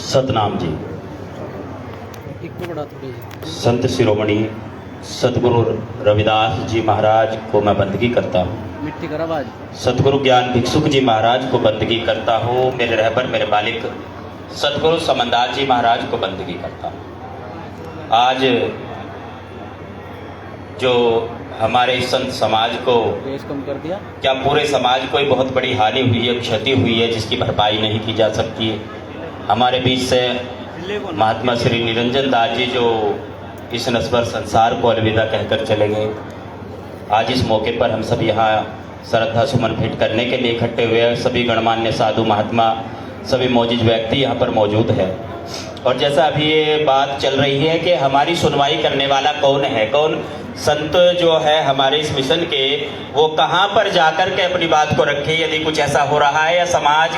सतनाम जी। संत शिरोमणि सतगुरु रविदास जी महाराज को मैं बंदगी करता हूँ। मिट्टी का आवाज। सतगुरु ज्ञान भिक्षुक जी महाराज को बंदगी करता हूँ। मेरे रहबर मेरे मालिक सतगुरु समनदास जी महाराज को बंदगी करता हूँ। आज जो हमारे संत समाज को कम कर दिया, क्या पूरे समाज को बहुत बड़ी हानि हुई है, क्षति हुई है, जिसकी भरपाई नहीं की जा सकती है। हमारे बीच से महात्मा श्री निरंजन दास जी जो इस नश्वर संसार को अलविदा कहकर चले गए, आज इस मौके पर हम सब यहाँ श्रद्धा सुमन भेंट करने के लिए इकट्ठे हुए हैं। सभी गणमान्य साधु महात्मा, सभी मौजूद व्यक्ति यहाँ पर मौजूद है। और जैसा अभी ये बात चल रही है कि हमारी सुनवाई करने वाला कौन है, कौन संत जो है हमारे इस मिशन के, वो कहाँ पर जाकर के अपनी बात को रखे, यदि कुछ ऐसा हो रहा है, या समाज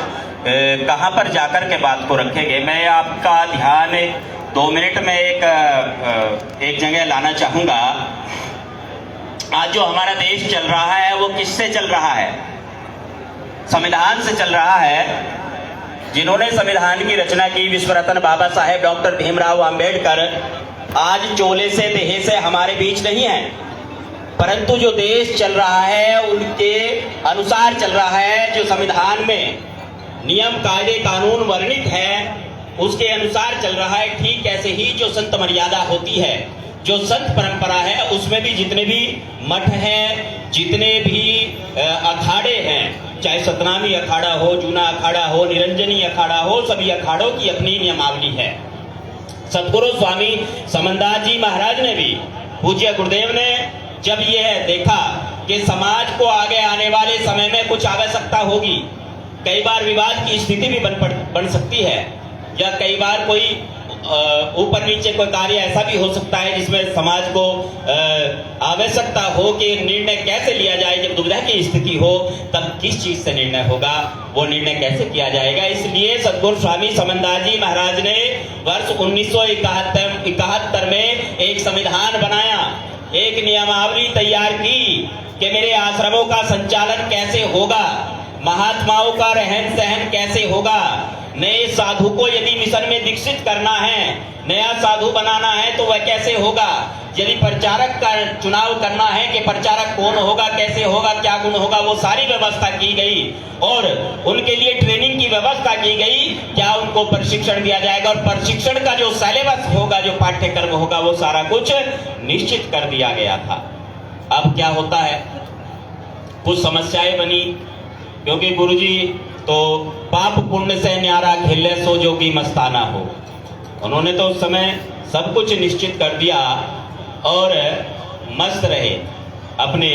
कहाँ पर जाकर के बात को रखेंगे। मैं आपका ध्यान 2 मिनट में एक जगह लाना चाहूँगा। आज जो हमारा देश चल रहा है वो किससे चल रहा है? संविधान से चल रहा है। जिन्होंने संविधान की रचना की, विश्व रत्न बाबा साहेब डॉक्टर भीमराव अंबेडकर, आज चोले से देहे से हमारे बीच नहीं है, परंतु जो देश चल रहा है उनके अनुसार चल रहा है। जो संविधान में नियम कायदे कानून वर्णित है उसके अनुसार चल रहा है। ठीक ऐसे ही जो संत मर्यादा होती है, जो संत परंपरा है, उसमें भी जितने भी मठ हैं, जितने भी अखाड़े हैं, चाहे सतनामी अखाड़ा हो, जूना अखाड़ा हो, निरंजनी अखाड़ा हो, सभी अखाड़ों की अपनी नियमावली है। सतगुरु स्वामी समनदास जी महाराज ने भी, पूज्य गुरुदेव ने जब यह देखा कि समाज को आगे आने वाले समय में कुछ आवश्यकता होगी, कई बार विवाद की स्थिति भी बन सकती है, या कई बार कोई ऊपर नीचे कोई कार्य ऐसा भी हो सकता है जिसमें समाज को आवश्यकता हो कि निर्णय कैसे लिया जाए। जब दुविधा की स्थिति हो तब किस चीज से निर्णय होगा, वो निर्णय कैसे किया जाएगा। इसलिए सतगुरु स्वामी समनदास जी महाराज ने वर्ष 1971 में एक संविधान बनाया, एक नियमावली तैयार की कि मेरे आश्रमों का संचालन कैसे होगा, महात्माओं का रहन सहन कैसे होगा, नए साधु को यदि मिशन में दीक्षित करना है, नया साधु बनाना है तो वह कैसे होगा, यदि प्रचारक का चुनाव करना है कि प्रचारक कौन होगा, कैसे होगा, क्या गुण होगा, वो सारी व्यवस्था की गई। और उनके लिए ट्रेनिंग की व्यवस्था की गई, क्या उनको प्रशिक्षण दिया जाएगा, और प्रशिक्षण का जो सिलेबस होगा, जो पाठ्यक्रम होगा, वो सारा कुछ निश्चित कर दिया गया था। अब क्या होता है, कुछ समस्याएं बनी, क्योंकि गुरुजी तो पाप पुण्य से न्यारा खेले सो जोगी मस्ताना हो। उन्होंने तो उस समय सब कुछ निश्चित कर दिया और मस्त रहे अपने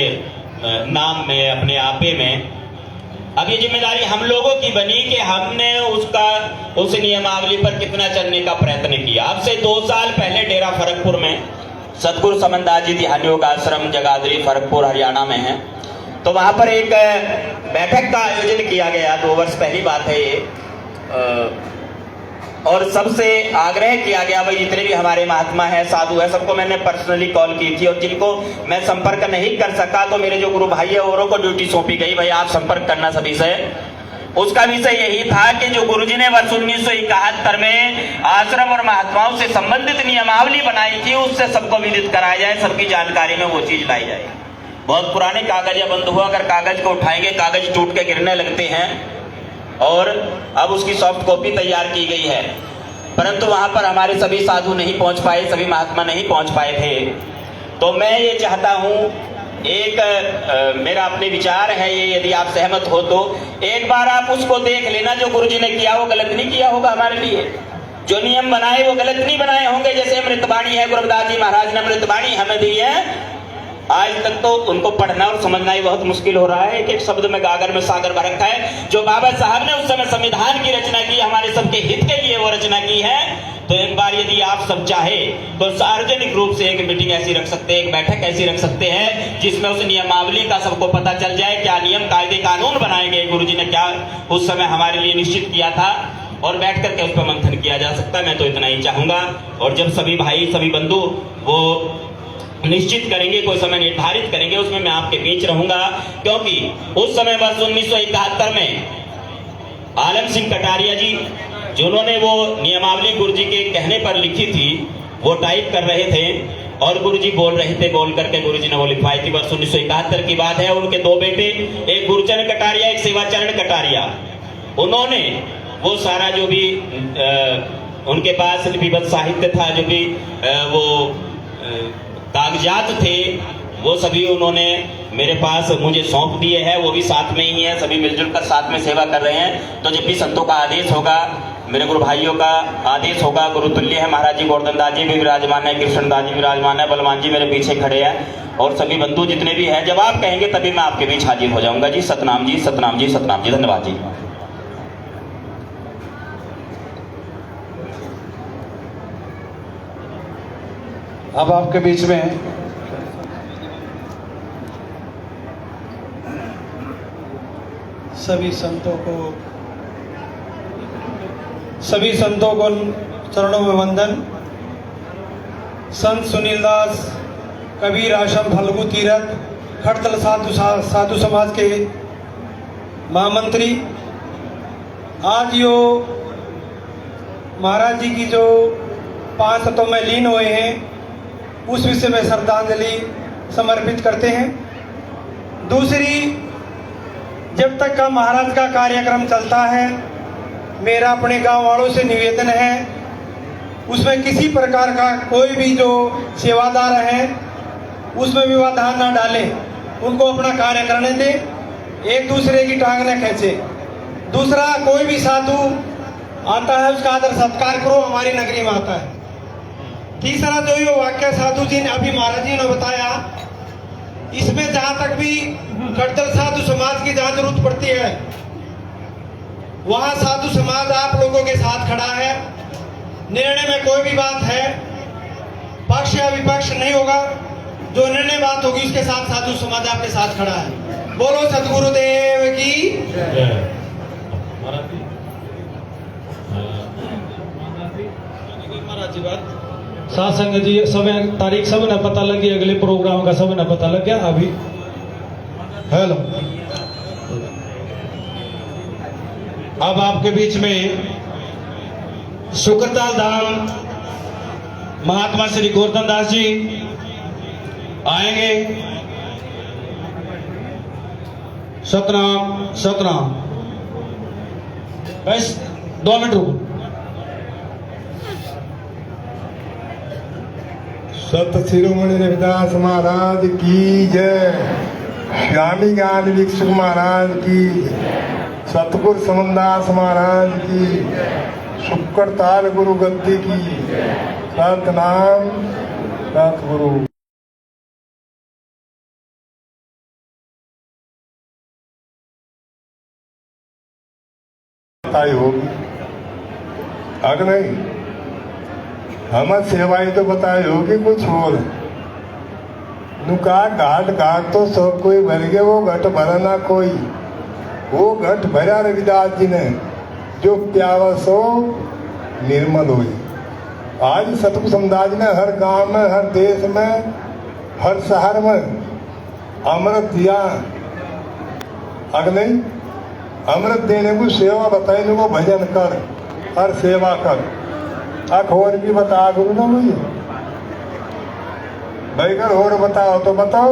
नाम में, अपने आपे में। अब ये जिम्मेदारी हम लोगों की बनी कि हमने उस नियमावली पर कितना चलने का प्रयत्न किया। अब से 2 साल पहले डेरा फरकपुर में सतगुरु समनदास जी ध्यान योग आश्रम जगाधरी फरकपुर हरियाणा में है, तो वहां पर एक बैठक का आयोजन किया गया। 2 वर्ष पहली बात है ये। और सबसे आग्रह किया गया, भाई जितने भी हमारे महात्मा हैं, साधु है, सबको मैंने पर्सनली कॉल की थी, और जिनको मैं संपर्क नहीं कर सका तो मेरे जो गुरु भाई है औरों को ड्यूटी सौंपी गई, भाई आप संपर्क करना सभी से। उसका विषय यही था कि जो गुरुजी ने वर्ष 1971 में आश्रम और महात्माओं से संबंधित नियमावली बनाई थी, उससे सबको विदित कराया जाए, सबकी जानकारी में वो चीज लाई जाए। बहुत पुराने कागज या बंद हुआ, अगर कागज को उठाएंगे कागज टूट के गिरने लगते हैं, और अब उसकी सॉफ्ट कॉपी तैयार की गई है, परंतु वहां पर हमारे सभी साधु नहीं पहुंच पाए, सभी महात्मा नहीं पहुंच पाए थे। तो मैं ये चाहता हूं, मेरा अपने विचार है ये, यदि आप सहमत हो तो एक बार आप उसको देख लेना। जो गुरुजी ने किया वो गलत नहीं किया होगा हमारे लिए, जो नियम बनाए वो गलत नहीं बनाए होंगे। जैसे अमृतवाणी है, गुरुदास जी महाराज ने अमृतवाणी हमें दी है, आज तक तो उनको पढ़ना और समझना ही बहुत मुश्किल हो रहा है। एक शब्द में गागर में सागर भर रखा है। जो बाबा साहब ने उस समय संविधान की रचना की, हमारे सबके हित के लिए वो रचना की है। तो एक बार यदि आप सब चाहे तो सार्वजनिक रूप से एक मीटिंग ऐसी रख सकते हैं, एक बैठक ऐसी रख सकते हैं, जिसमें उस नियमावली का सबको पता चल जाए, क्या नियम कायदे कानून बनाए गए, गुरुजी ने क्या उस समय हमारे लिए निश्चित किया था, और बैठ करके उस पर मंथन किया जा सकता है। मैं तो इतना ही चाहूंगा। और जब सभी भाई, सभी बंधु वो निश्चित करेंगे, कोई समय निर्धारित करेंगे, उसमें मैं आपके बीच रहूंगा। क्योंकि उस समय वर्ष 1971 में आलम सिंह कटारिया जी जिन्होंने वो नियमावली गुरुजी के कहने पर लिखी थी वो टाइप कर रहे थे और गुरुजी बोल रहे थे, बोल करके गुरुजी ने वो लिखवाई थी। वर्ष 1971 की बात है। उनके दो बेटे, एक गुरुचरण कटारिया, एक सेवाचरण कटारिया, उन्होंने वो सारा जो भी उनके पास लिपिबद्ध साहित्य था, जो भी वो कागजात थे, वो सभी उन्होंने मेरे पास मुझे सौंप दिए हैं। वो भी साथ में ही है, सभी मिलजुल कर साथ में सेवा कर रहे हैं। तो जब भी संतों का आदेश होगा, मेरे गुरु भाइयों का आदेश होगा, गुरुतुल्य है महाराज जी, गोवर्धन दास जी भी विराजमान है, कृष्ण दास जी विराजमान है, बलवान जी मेरे पीछे खड़े हैं और सभी बंधु जितने भी हैं। जब आप कहेंगे तभी मैं आपके बीच हाजिर हो जाऊंगा जी। सतनाम जी, सतनाम जी, सतनाम जी। धन्यवाद जी। अब आपके बीच में सभी संतों को चरणों में वंदन। संत सुनील दास, कबीर आश्रम फल्गु तीरथ, खड़तल साधु समाज के महामंत्री, आज यो महाराज जी की जो 5 तत्वों में लीन हुए हैं, उस विषय में श्रद्धांजलि समर्पित करते हैं। दूसरी, जब तक का महाराज का कार्यक्रम चलता है, मेरा अपने गांव वालों से निवेदन है, उसमें किसी प्रकार का कोई भी जो सेवादार है उसमें विवादान न डालें, उनको अपना कार्य करने दें, एक दूसरे की टांग न खींचे। दूसरा, कोई भी साधु आता है उसका आदर सत्कार करो, हमारी नगरी में आता है। तीसरा, जो ये वाक्य साधु जी ने अभी महाराज जी ने बताया, इसमें जहां तक भी खड़तल साधु समाज की जहां जरूरत पड़ती है, वहां साधु समाज आप लोगों के साथ खड़ा है। निर्णय में कोई भी बात है, पक्ष या विपक्ष नहीं होगा, जो निर्णय बात होगी उसके साथ साधु समाज आपके साथ खड़ा है। बोलो सतगुरुदेव की महाराज जी। बात साथ संगत जी, समय तारीख सब न पता लगी, अगले प्रोग्राम का सब न पता लग गया अभी। हेलो, अब आपके बीच में शुक्रताल धाम महात्मा श्री गोवर्धन दास जी आएंगे। सतनाम, सतनाम। बस 2 मिनट रुको। सत शिरोमणि रविदास महाराज की जय, स्वामी ज्ञान भिक्षुक महाराज की, सतगुरु समनदास महाराज की, शुक्रताल गुरु गद्दी की, सतनाम, सतगुरु। होगी अगर नहीं हमें सेवाएं तो बताई होगी कुछ और। नुका घाट घाट तो सब कोई भर गए, वो घट भरा ना कोई। वो घट भरा रविदास जी ने, जो प्यावस हो निर्मल हुई। आज सतगुरु समदास ने हर गांव में, हर देश में, हर शहर में अमृत दिया। अगर नहीं अमृत देने को सेवा बताई, वो भजन कर और सेवा कर। और भी बता गुरु ना मुझे भाई, अगर और बताओ तो बताओ।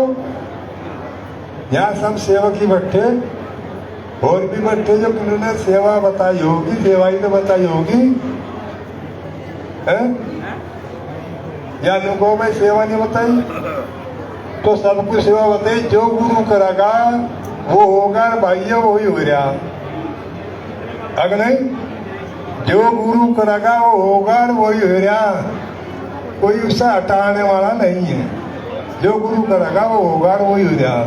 यहाँ सब सेवक ही बैठे, और भी बैठे जो उन्होंने सेवा बताई होगी, सेवाई तो बताई होगी है? या लोगों में सेवा नहीं बताई तो सबको सेवा बताई। जो गुरु करेगा वो होगा, भाइयों वही हो रहा। अगर नहीं, जो गुरु करेगा वो होगा, वही हो रहा। कोई उससे हटाने वाला नहीं है। जो गुरु करेगा वो होगा, वही हो रहा।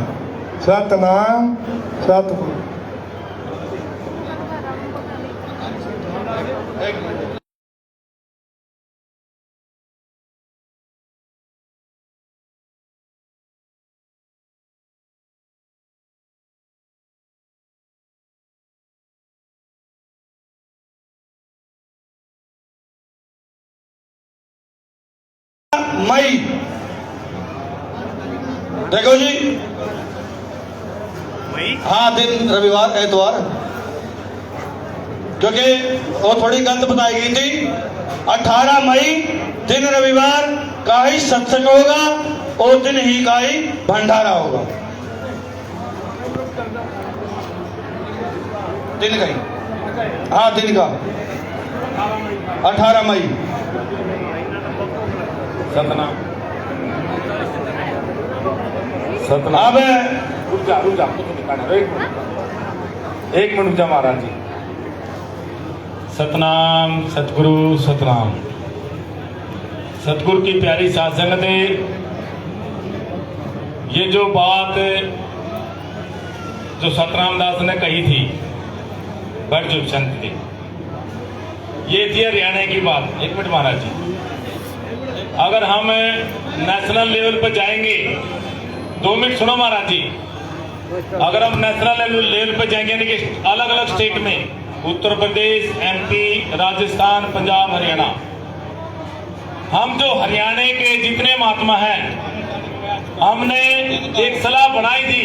सतनाम, सतगुरु। मई देखो जी, हाँ दिन रविवार एतवार क्योंकि वो थोड़ी गलत बताई गई थी। 18 मई दिन रविवार का ही सत्संग होगा और दिन ही का ही भंडारा होगा। दिन का ही, हाँ दिन का 18 मई। सतनाम अब रुक जा एक मिनट जा महाराज जी। सतनाम सतगुरु सतनाम। सतगुरु की प्यारी साध संगत है। ये जो बात जो सतराम दास ने कही थी बड़ जो संत थी, ये थी हरियाणा की बात। एक मिनट महाराज जी, अगर हम नेशनल लेवल पर जाएंगे, 2 मिनट सुनो महाराज जी, अगर हम नेशनल लेवल पर जाएंगे यानी कि अलग अलग स्टेट में, उत्तर प्रदेश, MP, राजस्थान, पंजाब, हरियाणा, हम जो हरियाणा के जितने महात्मा हैं, हमने एक सलाह बनाई थी,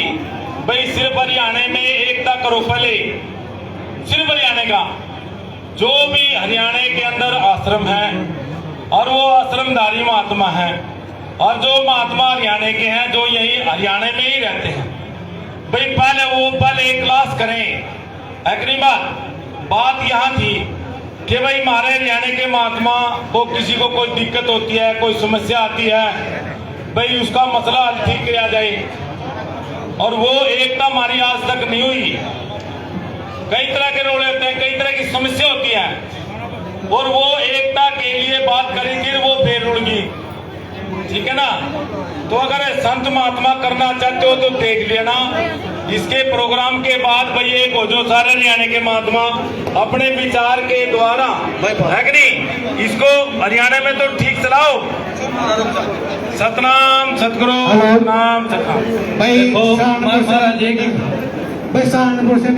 भाई सिर्फ हरियाणा में एकता करो। पहले सिर्फ हरियाणा का जो भी हरियाणा के अंदर आश्रम है और वो आश्रमधारी महात्मा हैं और जो महात्मा हरियाणा के हैं, जो यही हरियाणा में ही रहते हैं, भाई पहले एक क्लास करें। अग्रिम बात यहाँ थी कि भाई हमारे हरियाणा के महात्मा को किसी को कोई दिक्कत होती है, कोई समस्या आती है, भाई उसका मसला हल ठीक किया जाए। और वो एकता हमारी आज तक नहीं हुई। कई तरह के रोल होते हैं, कई तरह की समस्या होती है और वो एकता के लिए बात करेंगे, वो फिर उड़गी। ठीक है ना? तो अगर संत महात्मा करना चाहते हो तो देख लेना इसके प्रोग्राम के बाद। भाई एक हो जो सारे हरियाणा के महात्मा अपने विचार के द्वारा है कि नहीं, इसको हरियाणा में तो ठीक चलाओ। सतनाम सतगुरु सतनाम सतनाम। भाई सहारनपुर से